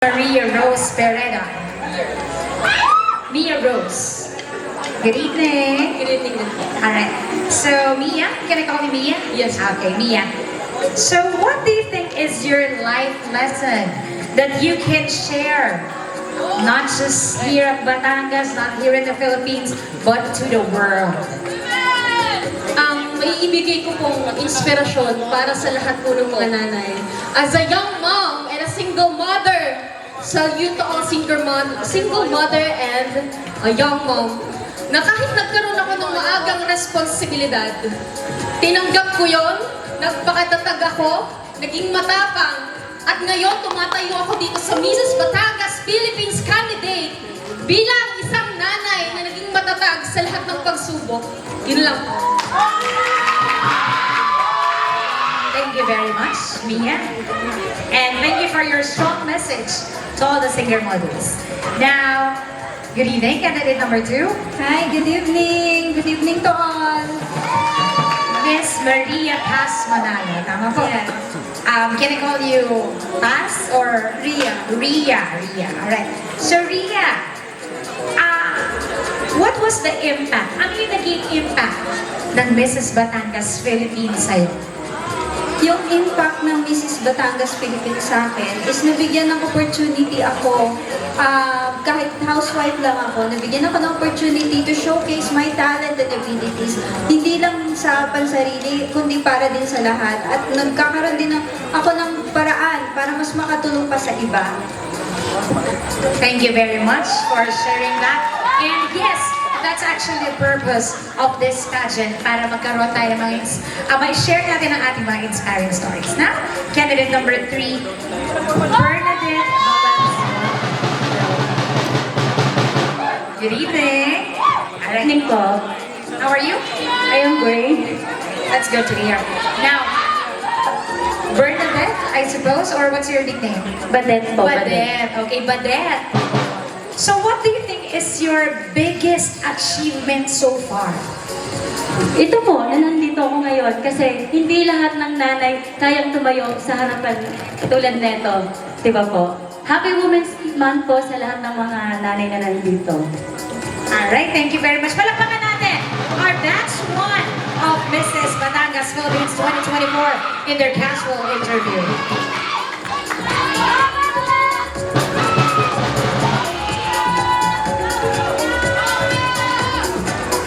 Maria Rose Pereda. Mia Rose. Good evening. Good evening. Alright. So, Mia, can I call you Mia? Yes. Okay, Mia. So, what do you think is your life lesson that you can share? Not just here at Batangas, not here in the Philippines, but to the world. May ibigay ko pong inspirasyon para sa lahat po ng mga nanay. As a young mom and a single mother, salute to all single mother and a young mom, na kahit nagkaroon ako ng maagang responsibilidad, tinanggap ko yon, nagpakatatag ako, naging matapang, at ngayon tumatayo ako dito sa Mrs. Batangas Philippines candidate bilang isang nanay na naging matatag sa lahat ng pagsubok. Yun lang. Thank you very much, Mia. And thank you for your strong message to all the single mothers. Now, good evening, candidate number 2. Hi, good evening. Good evening to all. Miss Maria Paz Manalo. Tama po? Yes. Can I call you Paz or Ria. Ria. Alright. So, Ria, what was the impact? Ano yung naging impact ng Mrs. Batangas Philippines sa'yo? Yung impact ng Mrs. Batangas Philippines sa akin is nabigyan ng opportunity ako, kahit housewife lang ako, nabigyan ako ng opportunity to showcase my talent and abilities. Hindi lang sa pansarili, kundi para din sa lahat. At nagkakaroon din ako ng paraan para mas makatulong pa sa iba. Thank you very much for sharing that. And yes, that's actually the purpose of this pageant, para magkaroon tayo ng may share natin ang ating mga inspiring stories. Now, candidate number 3, Bernadette Valenzuela. Good evening. Alright. Evening po. How are you? I am great. That's good to hear. Now, Bernadette, I suppose, or what's your nickname? Badette po. Badette. Okay, Badette. So what do you think is your biggest achievement so far? Ito po, na nandito ako ngayon kasi hindi lahat ng nanay kayang tumayo sa harapan tulad neto. Diba po? Happy Women's Month po sa lahat ng mga nanay na nandito. Alright, thank you very much. Palakpakan natin our batch 1 of Mrs. Batangas Philippines 2024 in their casual interview.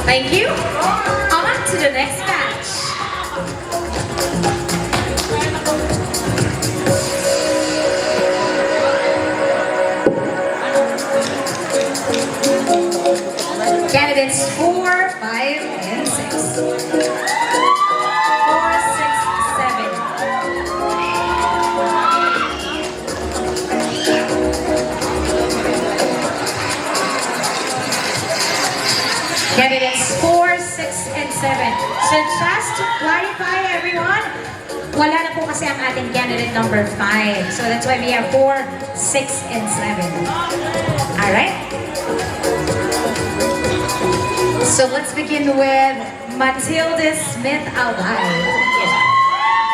Thank you. On to the next batch. Candidates 4, 5, and 6. 4, 6, 7. Candidates 4, 6, and 7. So just to clarify, everyone, wala na po kasi ang ating candidate number 5. So that's why we have 4, 6, and 7. Alright? So let's begin with Matilda Smith Albay.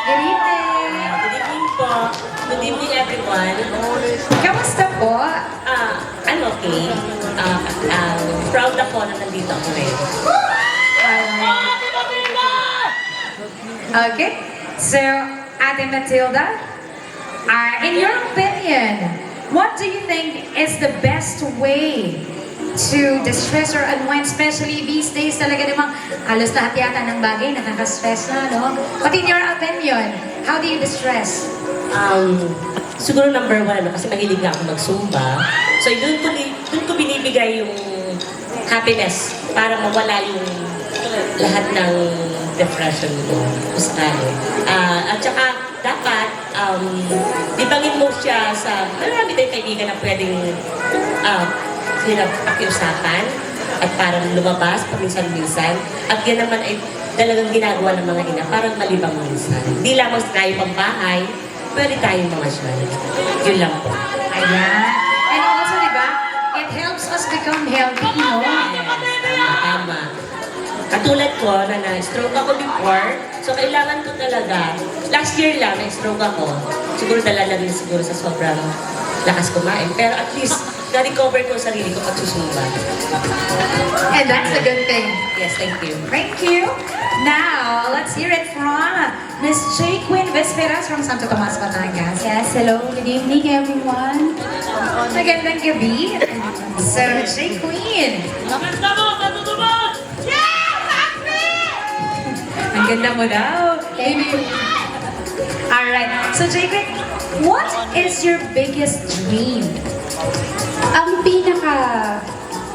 Good evening. Good evening po. Good evening everyone. Kamusta po? I'm okay. Proud ako na nandito ako ngayon. Okay. So, Ate Matilda, in your opinion, what do you think is the best way to distress or unwind, especially these days talaga namang halos lahat yata ng bagay nakaka-stress na, no? But in your opinion, how do you distress? Siguro number 1, kasi mahilig nga ako mag-zumba. So doon ko binibigay yung happiness para mawala yung lahat ng depression ko. At saka dapat ibangin mo siya sa marami tayong kaibigan na pwedeng hirap pakiusapan at parang lumabas paminsan-minsan. At yan naman ay talagang ginagawa ng mga ina, parang malibang minsan. Hindi lamang tayo pang bahay, pwede tayong mga siya. Yun lang po. Ayan. And also, di ba, it helps us become healthy, no? Tama. Katulad ko na na-stroke ako before, so kailangan ko talaga, last year lang na-stroke ako, siguro dala na rin siguro sa sobrang lakas kumain. Pero at least, na-recover ko ang sarili ko pag susumba. And that's a good thing. Yes, thank you. Thank you. Now, let's hear it from Miss J. Queen Vesperas from Santo Tomas, Batangas. Yes, hello, good evening everyone. Magandang gabi. So, J. Queen. Ang ganda mo daw. Alright. So, J. Queen, what is your biggest dream? Ang pinaka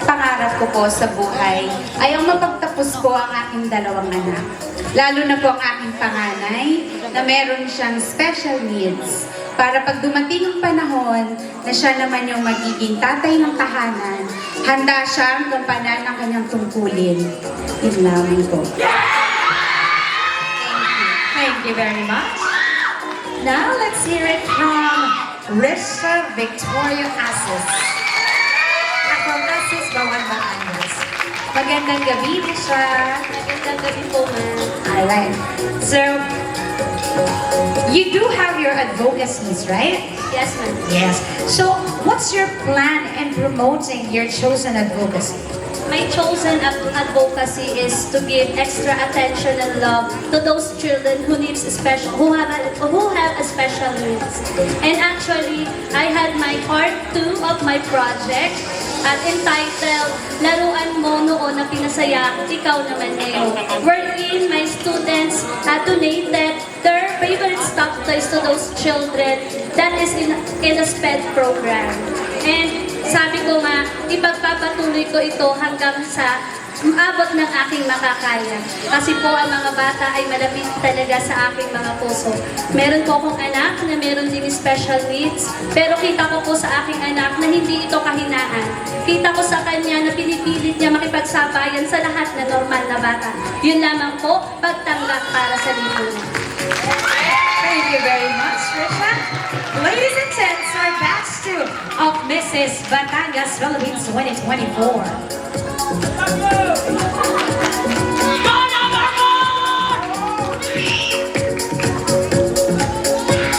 pangarap ko po sa buhay ay ang mapagtapos ko ang aking dalawang anak. Lalo na po ang aking panganay na meron siyang special needs. Para pag dumating ang panahon na siya naman yung magiging tatay ng tahanan, handa siyang gampanan ng kanyang tungkulin. Yun lamang po. Thank you very much. Now, let's hear it from Risha Victoria Asis. From Asis, Bawan, Batangas. Magandang gabi, Risha. Magandang gabi po, ma'am. Alright. So, you do have your advocacies, right? Yes, ma'am. Yes. So, what's your plan in promoting your chosen advocacy? My chosen advocacy is to give extra attention and love to those children who have a special needs. And actually, I had my part 2 of my project entitled Laruan Mo Noon na Pinasaya, Ikaw Naman Ngayon, wherein my students donated their favorite stuffed toys to those children that is in a SPED program. And sabi ko nga, ipagpapatuloy ko ito hanggang sa maabot ng aking makakaya. Kasi po ang mga bata ay malapit talaga sa aking mga puso. Meron po akong anak na meron din special needs, pero kita ko po sa aking anak na hindi ito kahinaan. Kita ko sa kanya na pinipilit niya makipagsabayan sa lahat na normal na bata. Yun lamang po, pagtanggap para sa lipunan. Thank you very much, Risha. Ladies and gents, our batch 2 of Mrs. Batangas Philippines 2024.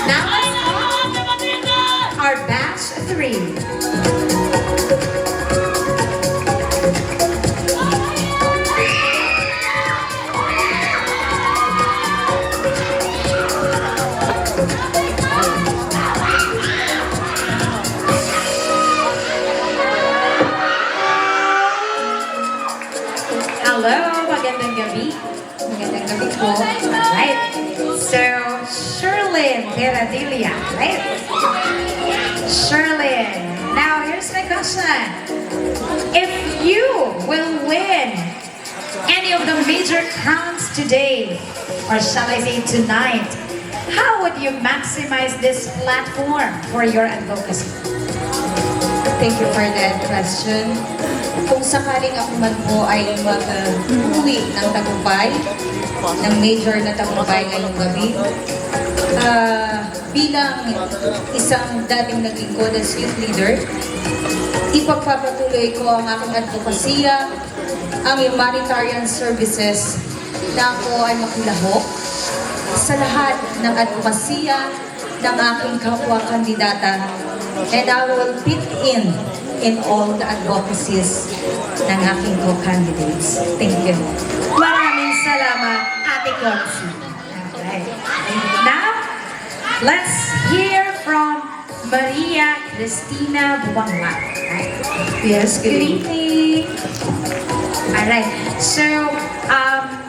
Now let's call our batch 3. Hello, magandang gabi. Magandang gabi po. Alright. So, Sherlyn Teradilia, right? Sherlyn, now here's my question. If you will win any of the major crowns today, or shall I say tonight, how would you maximize this platform for your advocacy? Thank you for that question. Kung sakaling ako man po ay mag-uwi ng tagumpay, ng major na tagumpay ngayong gabi, bilang isang dating naglingkod as youth leader, ipagpapatuloy ko ang aking advokasya, ang humanitarian services na ako ay makilahok sa lahat ng advokasya ng aking kapwa-kandidata, and I will fit in all the advocacies ng aking co-candidates. Thank you. Maraming salamat, Ate Consi. Alright. Now, let's hear from Maria Cristina Buwangwang. Yes, Good evening. Alright. So,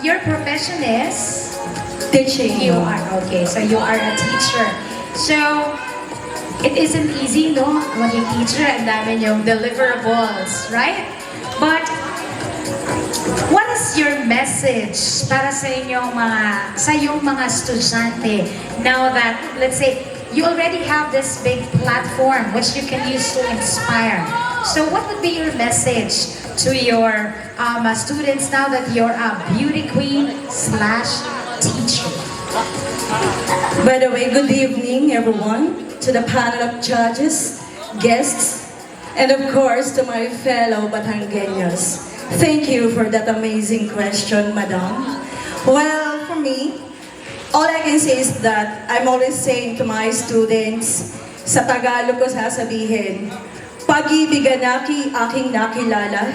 your profession is? Teaching. You are, okay. So, you are a teacher. So, it isn't easy, no? Maging teacher, ang dami yung deliverables, right? But, what is your message para sa inyong mga estudyante now that, let's say, you already have this big platform which you can use to inspire. So, what would be your message to your students now that you're a beauty queen / teacher? By the way, good evening everyone, to the panel of judges, guests, and of course to my fellow Batangueños. Thank you for that amazing question, Madam. Well, for me, all I can say is that I'm always saying to my students, Sa Tagalog ko sasabihin, pag-ibig anaki aking nakilala,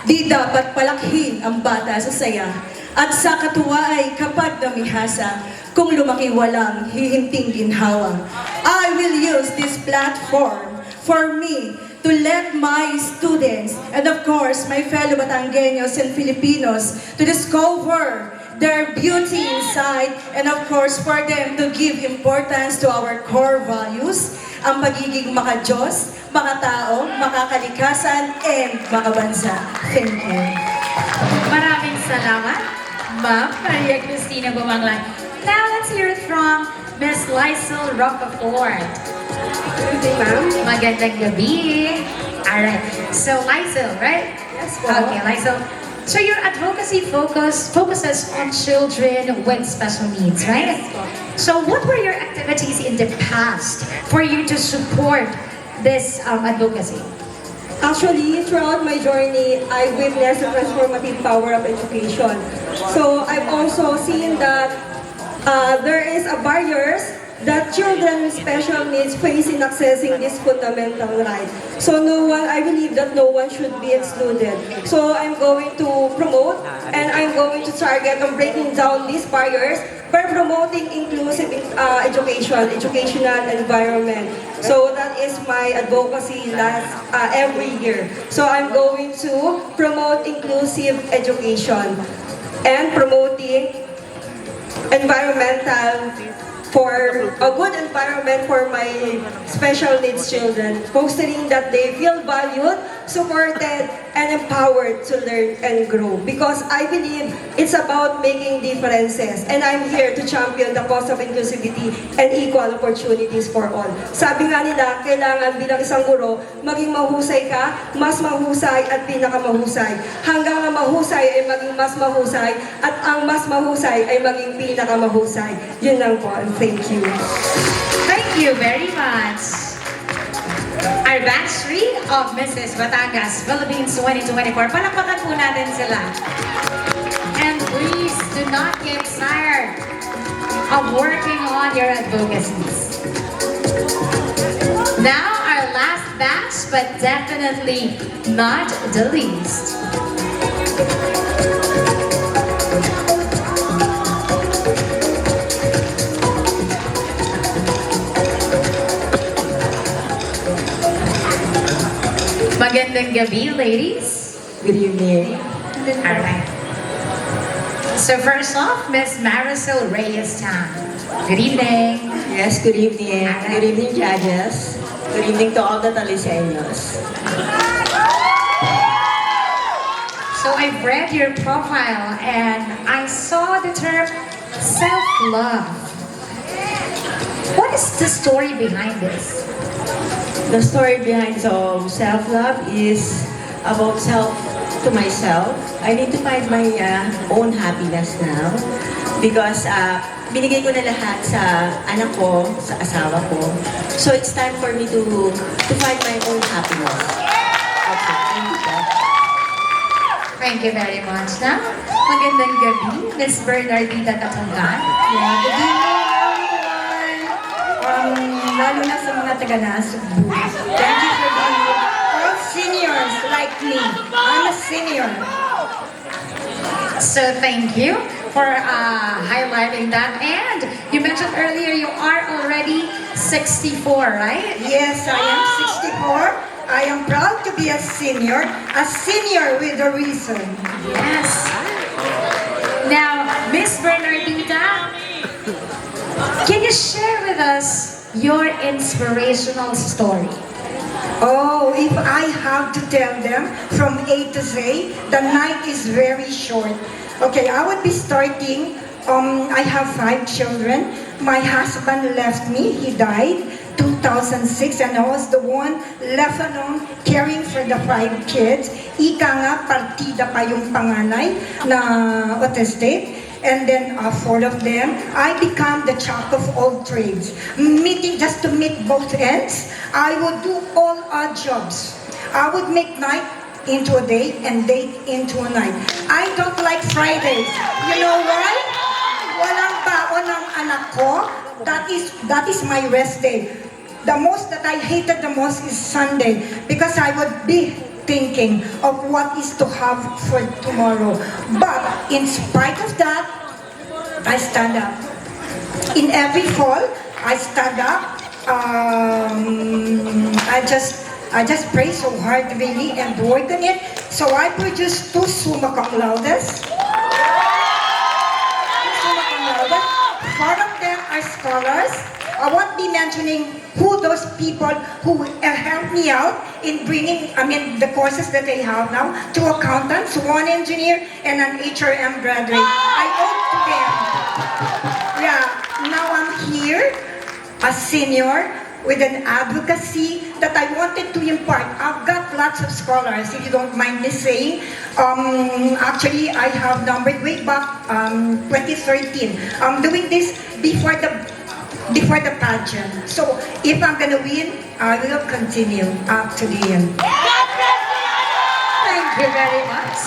di dapat palakhin ang bata sa saya. At sa katuwa ay kapag namihasa, kung lumaki walang hihinting ginhawa. I will use this platform for me to let my students and of course my fellow Batangueños and Filipinos to discover their beauty inside and of course for them to give importance to our core values, ang pagiging maka-Diyos, maka-tao, makakalikasan, and makabansa. Thank you. Maraming salamat, Ma'am Maria Cristina Bumanglan. Now let's hear it from Miss Lysel Rocafort. Magandang gabi. Alright, so Lysel, right? Yes, po. Okay, Lysel. So your advocacy focuses on children with special needs, right? So what were your activities in the past for you to support this advocacy? Actually, throughout my journey, I witnessed the transformative power of education. So I've also seen that there is a barriers that children with special needs face in accessing this fundamental right. So I believe that no one should be excluded. So I'm going to promote and I'm going to target on breaking down these barriers by promoting inclusive educational environment. So that is my advocacy every year. So I'm going to promote inclusive education and promoting environmental for a good environment for my special needs children, fostering that they feel valued, supported, and empowered to learn and grow. Because I believe it's about making differences, and I'm here to champion the cause of inclusivity and equal opportunities for all. Sabi nga nila, kailangan bilang isang guro, maging mahusay ka, mas mahusay at pinakamahusay. Hanggang ang mahusay ay maging mas mahusay, at ang mas mahusay ay maging pinakamahusay. Yun lang po. Thank you. Thank you very much. Our batch 3 of Mrs. Batangas, Philippines 2024. Palakpakan po natin sila. And please do not get tired of working on your advocacies. Now, our last batch, but definitely not the least. Magandang gabi, ladies. Good evening. Alright. So first off, Miss Marisol Reyes-Tan. Good evening. Yes, good evening. Good evening, judges. Good evening to all the Taliseños. So I've read your profile and I saw the term self-love. What is the story behind this? The story behind self-love is about self to myself. I need to find my own happiness now because binigay ko na lahat sa anak ko, sa asawa ko. So it's time for me to find my own happiness. Okay, thank you. Thank you very much. Now, magandang gabi, Miss Bernardita Tapungan. Yeah, good evening, everyone. Lalo na sa mga taga-Nasugbu. Thank you for being here. All seniors like me. I'm a senior. So thank you for highlighting that. And you mentioned earlier you are already 64, right? Yes, I am 64. I am proud to be a senior with a reason. Yes. Now, Miss Bernardita, can you share with us your inspirational story? Oh, if I have to tell them from A to Z, the night is very short. Okay, I would be starting, I have 5 children. My husband left me, he died 2006, and I was the one left alone caring for the 5 kids. Ika nga, partida pa yung panganay na autistic. And then 4 of them, I become the jack of all trades. Just to meet both ends, I would do all odd jobs. I would make night into a day and day into a night. I don't like Fridays. You know why? Walang baon ng anak ko. That is my rest day. the most that I hated the most is Sunday because I would be thinking of what is to have for tomorrow. But in spite of that, I stand up. In every fall, I stand up. I just pray so hard really and work on it. So I produced two summa cum laudes. Four of them are scholars. I won't be mentioning who those people who helped me out in bringing, the courses that they have now, two accountants, one engineer, and an HRM graduate. I owe to them. Yeah, now I'm here, a senior, with an advocacy that I wanted to impart. I've got lots of scholars, if you don't mind me saying. Actually, I have numbered way back 2013. I'm doing this before the pageant. So if I'm gonna win, I will continue up to the end. Thank you very much,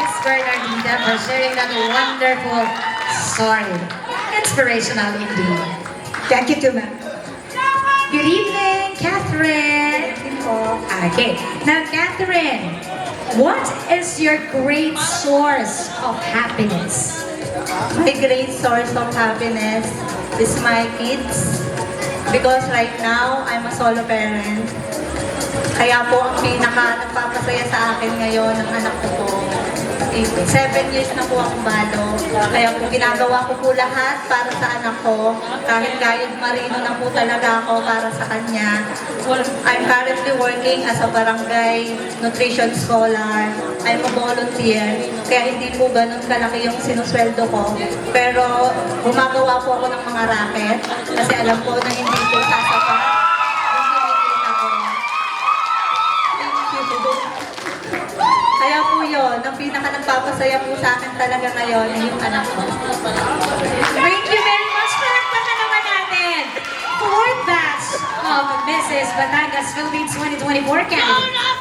Miss Bernardita, for sharing that wonderful story. Inspirational indeed. Thank you too, ma'am. Good evening, Catherine. Okay, now Catherine, what is your great source of happiness? My great source of happiness is my kids. Because right now, I'm a solo parent. Kaya po ang pinaka nagpapasaya sa akin ngayon ng anak ko po. 7 years na po akong balo. Kaya po ginagawa ko po lahat para sa anak ko. Kahit gayod marino na po talaga ako para sa kanya. I'm currently working as a barangay nutrition scholar. I'm a volunteer. Kaya hindi po ganun kalaki yung sinusweldo ko. Pero gumagawa po ako ng mga racket. Kasi alam ko na hindi po sasapat. Kaya po yun, ang pinaka nagpapasaya po sa akin talaga ngayon ay yung anak ko. Thank you very much. Palakpakan naman natin. Fourth batch of Mrs. Batangas Philippines 2024 candidate.